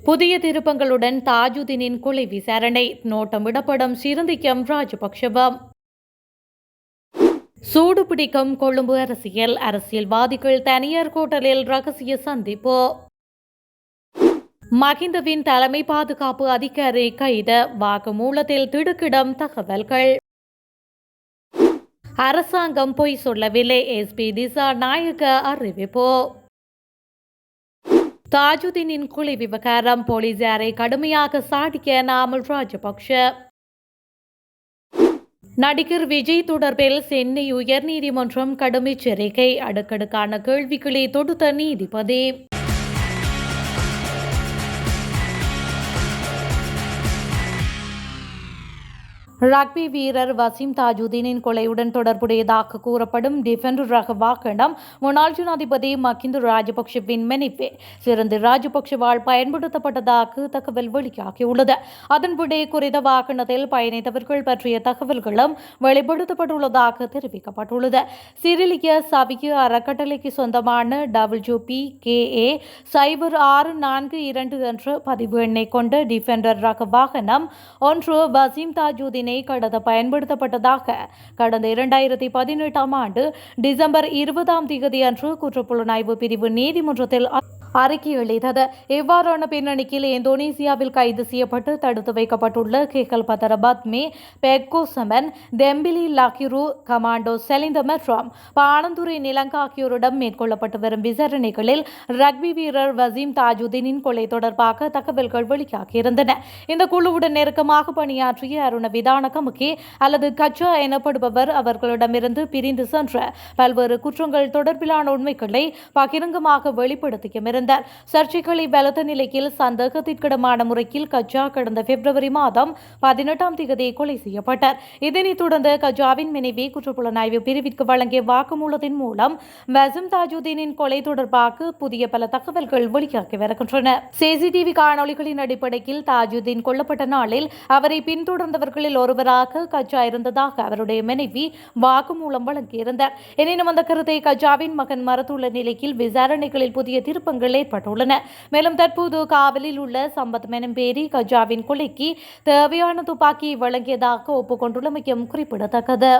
புதிய திருப்பங்களுடன் தாஜுதீனின் கொலை விசாரணை நோட்டமிடப்படும் சிறுந்திக்கம் ராஜபக்ஷவம். சூடுபிடிக்கும் கொழும்பு அரசியல்வாதிகள் தனியார் ஹோட்டலில் ரகசிய சந்திப்பு. மகிந்தவின் தலைமை பாதுகாப்பு அதிகாரி கைது, வாக்குமூலத்தில் திடுக்கிடும் தகவல்கள். அரசாங்கம் பொய் சொல்லவில்லை, எஸ்பி திசா நாயக அறிவிப்பு. தாஜுதீனின் கொலை விவகாரம், போலீசாரை கடுமையாக சாடிய நாமல் ராஜபக்ஷ. நடிகர் விஜய் தொடர்பில் சென்னை உயர்நீதிமன்றம் கடும் எச்சரிக்கை, அடுக்கடுக்கான கேள்விகளை தொடுத்த நீதிபதி. ரக்பி வீரர் வசீம் தாஜுதீனின் கொலையுடன் தொடர்புடையதாக கூறப்படும் டிஃபெண்டர் ரக வாகனம் முன்னாள் ஜனாதிபதி மகிந்த ராஜபக்ஷவின் மனைவி சிறந்த ராஜபக்ஷவால் பயன்படுத்தப்பட்டதாக தகவல் வெளியாகியுள்ளது. அதன்படி குறித்த வாகனத்தில் பயணித்தவர்கள் பற்றிய தகவல்களும் வெளிப்படுத்தப்பட்டுள்ளதாக தெரிவிக்கப்பட்டுள்ளது. சிறிலிய சவிய அறக்கட்டளைக்கு சொந்தமான WPKA 0642 என்ற பதிவு எண்ணை கொண்ட டிஃபெண்டர் ரக வாகனம் ஒன்று வசீம் தாஜுதீனை கடத்த பயன்படுத்தப்பட்டதாக கடந்த 2018 ஆண்டு டிசம்பர் 20 அன்று குற்றப்புலனாய்வு பிரிவு நீதிமன்றத்தில் அறிக்கை அளித்தது. இவ்வாறான பின்னணியில் இந்தோனேசியாவில் கைது செய்யப்பட்டு தடுத்து வைக்கப்பட்டுள்ள கேகல் பத்தர பத்மே, பெக்கோசமன், தெம்பிலி லகிரு, கமாண்டோ செலிந்த மற்றும் பாணந்துரை நிலங்கா ஆகியோரிடம் மேற்கொள்ளப்பட்டு வரும் விசாரணைகளில் ரக்பி வீரர் வசீம் தாஜுதீனின் கொலை தொடர்பாக தகவல்கள் வெளியாகியிருந்தன. இந்த குழுவுடன் நெருக்கமாக பணியாற்றிய அருண விதானகமுகி அல்லது கச்சா எனப்படுபவர் அவர்களிடமிருந்து பிரிந்து சென்ற பல்வேறு குற்றங்கள் தொடர்பிலான உண்மைகளை பகிரங்கமாக வெளிப்படுத்தியிருந்தார். சர்ச்சைகளை பலத்த நிலையில் சந்தேகத்திற்கிடமான முறையில் கஜா கடந்த பிப்ரவரி மாதம் 18 கொலை செய்யப்பட்டார். இதனைத் தொடர்ந்து கஜாவின் மனைவி குற்றப்புலனாய்வு பிரிவிற்கு வழங்கிய வாக்குமூலத்தின் மூலம் வசீம் தாஜுதீனின் கொலை தொடர்பாக புதிய பல தகவல்கள் வெளியாகி வருகின்றன. சிசிடிவி காணொலிகளின் அடிப்படையில் தாஜுதீன் கொல்லப்பட்ட நாளில் அவரை பின்தொடர்ந்தவர்களில் ஒருவராக கஜா இருந்ததாக அவருடைய மனைவி வாக்குமூலம் வழங்கியிருந்தார். எனினும் அந்த கருத்தை கஜாவின் மகன் மறுத்துள்ள நிலையில் விசாரணைகளில் புதிய திருப்பங்கள் ஏற்பட்டுள்ளன. மேலும் தற்போது காவலில் உள்ள சம்பத் மெனும் பேரி கஜாவின் கொலைக்கு தேவையான துப்பாக்கியை வழங்கியதாக ஒப்புக்கொண்டுள்ளமையும் குறிப்பிடத்தக்கது.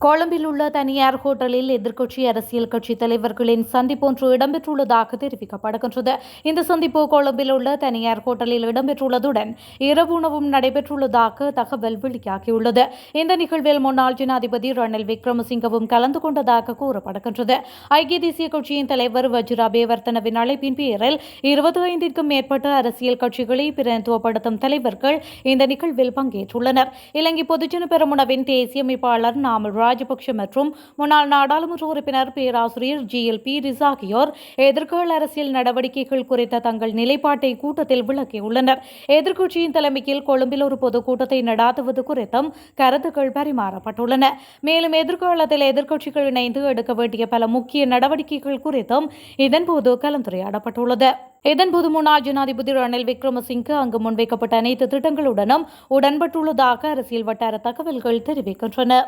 கொழும்பில் உள்ள தனியார் ஹோட்டலில் எதிர்க்கட்சி அரசியல் கட்சி தலைவர்களின் சந்திப்பு ஒன்று இடம்பெற்றுள்ளதாக தெரிவிக்கப்படுகின்றது. இந்த சந்திப்பு கொழும்பில் உள்ள தனியார் ஹோட்டலில் இடம்பெற்றுள்ளதுடன் இரவு உணவும் நடைபெற்றுள்ளதாக தகவல் வெளியாகியுள்ளது. இந்த நிகழ்வில் முன்னாள் ஜனாதிபதி ரணில் விக்ரமசிங்கவும் கலந்து கொண்டதாக கூறப்படுகின்றது. ஐக்கிய தேசிய கட்சியின் தலைவர் வஜிர அபேவர்த்தனவின் அழைப்பின் பேரில் 25க்கும் மேற்பட்ட அரசியல் கட்சிகளை பிரதிநிதித்துவப்படுத்தும் தலைவர்கள் இந்த நிகழ்வில் பங்கேற்றுள்ளனர். இலங்கை பொதுஜன பெரமுனவின் தேசிய அமைப்பாளர் நாமல் ராஜபக்ஷ மற்றும் முன்னாள் நாடாளுமன்ற உறுப்பினர் பேராசிரியர் GLP ரிஸ் ஆகியோர் எதிர்கால அரசியல் நடவடிக்கைகள் குறித்த தங்கள் நிலைப்பாட்டை கூட்டத்தில் விளக்கியுள்ளனர். எதிர்க்கட்சியின் தலைமையில் கொழும்பில் ஒரு பொதுக்கூட்டத்தை நடாத்துவது குறித்தும் கருத்துக்கள் பரிமாறப்பட்டுள்ளன. மேலும் எதிர்காலத்தில் எதிர்க்கட்சிகள் இணைந்து எடுக்க வேண்டிய பல முக்கிய நடவடிக்கைகள் குறித்தும் இதன்போது கலந்துரையாடப்பட்டுள்ளது. இதன்போது முன்னாள் ஜனாதிபதி ரணில் விக்ரமசிங்கே அங்கு முன்வைக்கப்பட்ட அனைத்து திட்டங்களுடனும் உடன்பட்டுள்ளதாக அரசியல் வட்டார தகவல்கள் தெரிவிக்கின்றன.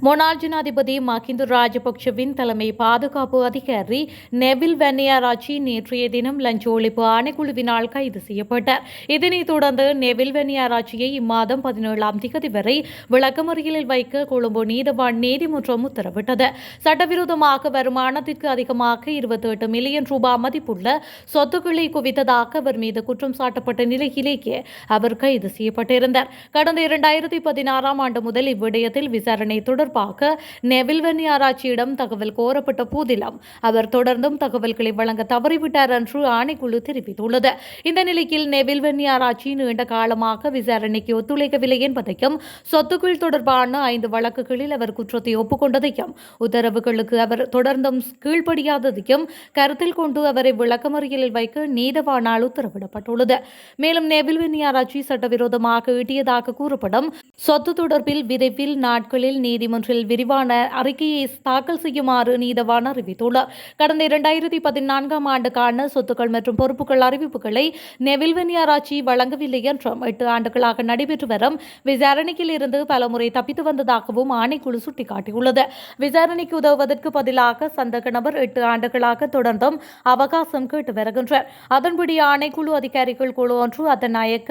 முன்னாள் ஜனாதிபதி மகிந்த ராஜபக்ஷவின் தலைமை பாதுகாப்பு அதிகாரி நெவில் வன்னியாராச்சி நேற்றைய தினம் லஞ்ச ஒழிப்பு ஆணைக்குழுவினால் கைது செய்யப்பட்டார். இதனைத் தொடர்ந்து நெவில் வன்னியாராச்சியை இம்மாதம் 17 வரை விளக்கமறியலில் வைக்க கொழும்பு நீதவான் நீதிமன்றம் உத்தரவிட்டது. சட்டவிரோதமாக வருமானத்திற்கு அதிகமாக 28 மில்லியன் ரூபாய் மதிப்புள்ள சொத்துக்களை குவித்ததாக அவர் மீது குற்றம் சாட்டப்பட்ட நிலையிலேயே அவர் கைது செய்யப்பட்டிருந்தார். கடந்த 2016 ஆண்டு முதல் இவ்விடயத்தில் விசாரணை தொடர்பாக நெவில் வன்னியாராச்சியிடம் தகவல் கோரப்பட்ட போதிலும் அவர் தொடர்ந்தும் தகவல்களை வழங்க தவறிவிட்டார் என்று ஆணைக்குழு தெரிவித்துள்ளது. இந்த நிலையில் நெவில் வன்னியாராச்சி நீண்ட காலமாக விசாரணைக்கு ஒத்துழைக்கவில்லை என்பதையும் சொத்துக்கள் தொடர்பான 5 வழக்குகளில் அவர் குற்றத்தை ஒப்புக்கொண்டதையும் உத்தரவுகளுக்கு அவர் தொடர்ந்தும் கீழ்ப்படியாததையும் கருத்தில் கொண்டு அவரை விளக்கமறியலில் வைக்க நீதவானால் உத்தரவிடப்பட்டுள்ளது. மேலும் நெவில் வன்னியாராச்சி சட்டவிரோதமாக ஈட்டியதாக கூறப்படும் சொத்து தொடர்பில் விரைவில் நாட்களில் நீதிமன்ற ஒன்றில் விரிவான அறிக்கையை தாக்கல் செய்யுமாறு நீதவான் அறிவித்துள்ளார். கடந்த 2014ஆம் ஆண்டுக்கான சொத்துக்கள் மற்றும் பொறுப்புகள் அறிவிப்புகளை நெவில் வெனியாராச்சி வழங்கவில்லை என்றும் 8 ஆண்டுகளாக நடைபெற்று வரும் விசாரணையில் இருந்து பலமுறை தப்பித்து வந்ததாகவும் ஆணைக்குழு சுட்டிக்காட்டியுள்ளது. விசாரணைக்கு உதவுவதற்கு பதிலாக சந்தக நபர் 8 ஆண்டுகளாக தொடர்ந்தும் அவகாசம் கேட்டு வருகின்றார். அதன்படி ஆணைக்குழு அதிகாரிகள் குழு ஒன்று அத்தநாயக்க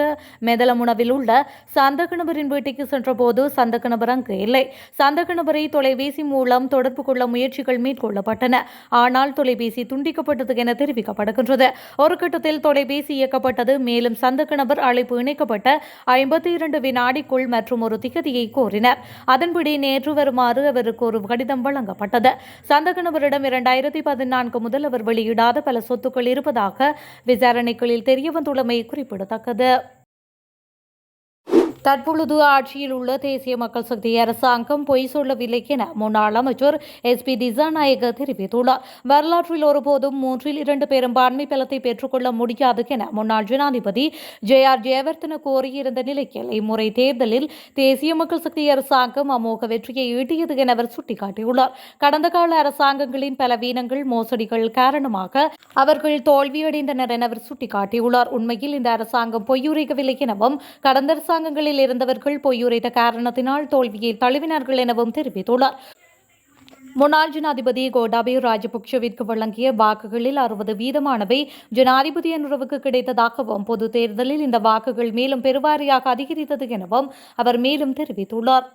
மெதலமுனவில் உள்ள சந்தக நபரின் வீட்டுக்கு சென்றபோது சந்தக நபர் அங்கு இல்லை. சந்தக நபரை தொலைபேசி மூலம் தொடர்பு கொள்ள முயற்சிகள் மேற்கொள்ளப்பட்டன. ஆனால் தொலைபேசி துண்டிக்கப்பட்டது என தெரிவிக்கப்படுகின்றது. ஒரு கட்டத்தில் தொலைபேசி இயக்கப்பட்டது. மேலும் சந்தக நபர் அழைப்பு இணைக்கப்பட்ட 52 வினாடிக்குள் மற்றும் ஒரு திகதியை கோரினர். அதன்படி நேற்று வருமாறு அவருக்கு ஒரு கடிதம் வழங்கப்பட்டது. சந்தக நபரிடம் 2014 முதல் அவர் வெளியிடாத பல சொத்துக்கள் இருப்பதாக விசாரணைகளில் தெரியவந்துள்ளமை குறிப்பிடத்தக்கது. தற்பொழுது ஆட்சியில் உள்ள தேசிய மக்கள் சக்தி அரசாங்கம் பொய் சொல்லவில்லை என முன்னாள் அமைச்சர் SP திசாநாயக்க தெரிவித்துள்ளார். வரலாற்றில் ஒருபோதும் 3/2 பெரும்பான்மை பலத்தை பெற்றுக்கொள்ள முடியாது என முன்னாள் ஜனாதிபதி JR ஜெயவர்தன கோரியிருந்த நிலையில் இம்முறை தேர்தலில் தேசிய மக்கள் சக்தி அரசாங்கம் அமோக வெற்றியை ஈட்டியது என அவர் சுட்டிக்காட்டியுள்ளார். கடந்த கால அரசாங்கங்களின் பலவீனங்கள் மோசடிகள் காரணமாக அவர்கள் தோல்வியடைந்தனர் என அவர் சுட்டிக்காட்டியுள்ளார். உண்மையில் இந்த அரசாங்கம் பொய்யுரைக்கவில்லை எனவும் கடந்த அரசாங்கங்களில் இருந்தவர்கள் பொய்யுரைத்த காரணத்தினால் தோல்வியை தழுவினார்கள் எனவும் தெரிவித்துள்ளார். முன்னாள் ஜனாதிபதி கோட்டாபய ராஜபக்ஷவிற்கு வழங்கிய வாக்குகளில் 60% ஜனாதிபதி அனுரவுக்கு கிடைத்ததாகவும் பொது தேர்தலில் இந்த வாக்குகள் மேலும் பெருவாரியாக அதிகரித்தது எனவும் அவர் மேலும் தெரிவித்துள்ளார்.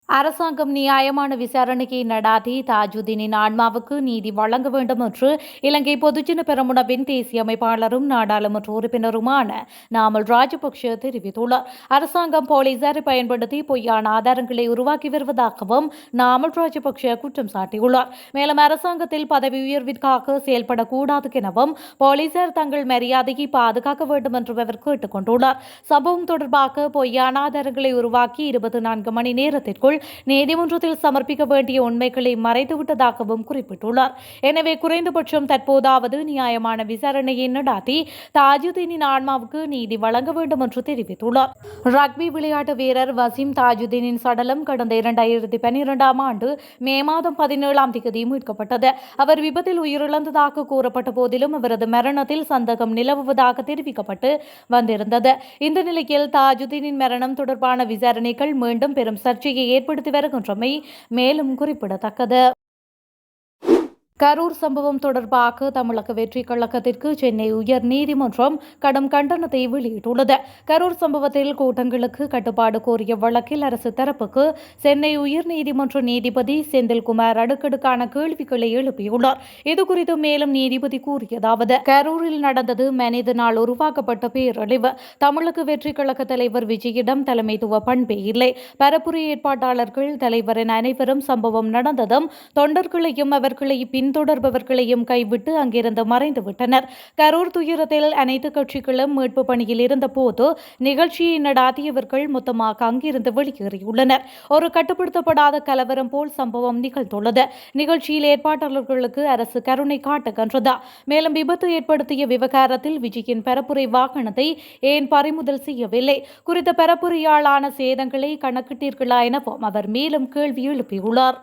அரசாங்கம் நியாயமான விசாரணையை நடாத்தி தாஜுதீனின் ஆன்மாவுக்கு நீதி வழங்க வேண்டும் என்று இலங்கை பொதுஜன பெரமுனவின் தேசிய அமைப்பாளரும் நாடாளுமன்ற உறுப்பினருமான நாமல் ராஜபக்ஷ தெரிவித்துள்ளார். அரசாங்கம் போலீசாரை பயன்படுத்தி பொய்யான ஆதாரங்களை உருவாக்கி வருவதாகவும் நாமல் ராஜபக்ஷ குற்றம் சாட்டியுள்ளார். மேலும் அரசாங்கத்தில் பதவி உயர்விற்காக செயல்படக்கூடாது எனவும் போலீசார் தங்கள் மரியாதையை பாதுகாக்க வேண்டும் என்று அவர் கேட்டுக் கொண்டுள்ளார். சம்பவம் தொடர்பாக பொய்யான ஆதாரங்களை உருவாக்கி 24 மணி நேரத்திற்குள் நீதிமன்றத்தில் சமர்ப்பிக்க வேண்டிய உண்மைகளை மறைத்துவிட்டதாகவும் குறிப்பிட்டுள்ளார். எனவே குறைந்தபட்சம் தற்போதாவது நியாயமான விசாரணையை நடாத்தி தாஜுதீனின் ஆன்மாவுக்கு நீதி வழங்க வேண்டும் என்று தெரிவித்துள்ளார். ரக்பி விளையாட்டு வீரர் வசீம் தாஜுதீனின் சடலம் கடந்த 2012ஆம் ஆண்டு மே மாதம் 17ஆம் தேதி மீட்கப்பட்டது. அவர் விபத்தில் உயிரிழந்ததாக கூறப்பட்ட போதிலும் அவரது மரணத்தில் சந்தேகம் நிலவுவதாக தெரிவிக்கப்பட்டு வந்திருந்தது. இந்த நிலையில் தாஜுதீனின் மரணம் தொடர்பான விசாரணைகள் மீண்டும் பெரும் சர்ச்சையை ஏற்படுத்தி வருகின்றமை மேலும் குறிப்பிடத்தக்கது. கரூர் சம்பவம் தொடர்பாக தமிழக வெற்றி கழகத்திற்கு சென்னை உயர் நீதிமன்றம் கடும் கண்டனத்தை வெளியிட்டுள்ளது. கரூர் சம்பவத்தில் கூட்டங்களுக்கு கட்டுப்பாடு கோரிய வழக்கில் அரசு தரப்புக்கு சென்னை உயர் நீதிமன்ற நீதிபதி செந்தில்குமார் அடுக்கடுக்கான கேள்விகளை எழுப்பியுள்ளார். இதுகுறித்து மேலும் நீதிபதி கூறியதாவது: கரூரில் நடந்தது மனிதனால் உருவாக்கப்பட்ட பேரழிவு. தமிழக வெற்றி கழக தலைவர் விஜயிடம் தலைமைத்துவ பண்பே இல்லை. பரப்புரை ஏற்பாட்டாளர்கள் தலைவரின் அனைவரும் சம்பவம் நடந்ததும் தொண்டர்களையும் அவர்களை பின்தொடர்பவர்களையும் கைவிட்டு அங்கிருந்து மறைந்து விட்டனர். கரூர் துயரத்தில் அனைத்து கட்சிகளும் மீட்பு பணியில் இருந்த போது நிகழ்ச்சியை நடாத்தியவர்கள் மொத்தமாக அங்கிருந்து வெளியேறியுள்ளனர். ஒரு கட்டுப்படுத்தப்படாத கலவரம் போல் சம்பவம் நிகழ்ந்துள்ளது. நிகழ்ச்சியில் ஏற்பாட்டாளர்களுக்கு அரசு கருணை காட்டுகின்றதா? மேலும் விபத்து ஏற்படுத்திய விவகாரத்தில் விஜயின் பரப்புரை வாகனத்தை ஏன் பறிமுதல் செய்யவில்லை? குறித்த பரப்புரையாளான சேதங்களை கணக்கிட்டீர்களா எனவும் அவர் மேலும் கேள்வி எழுப்பியுள்ளார்.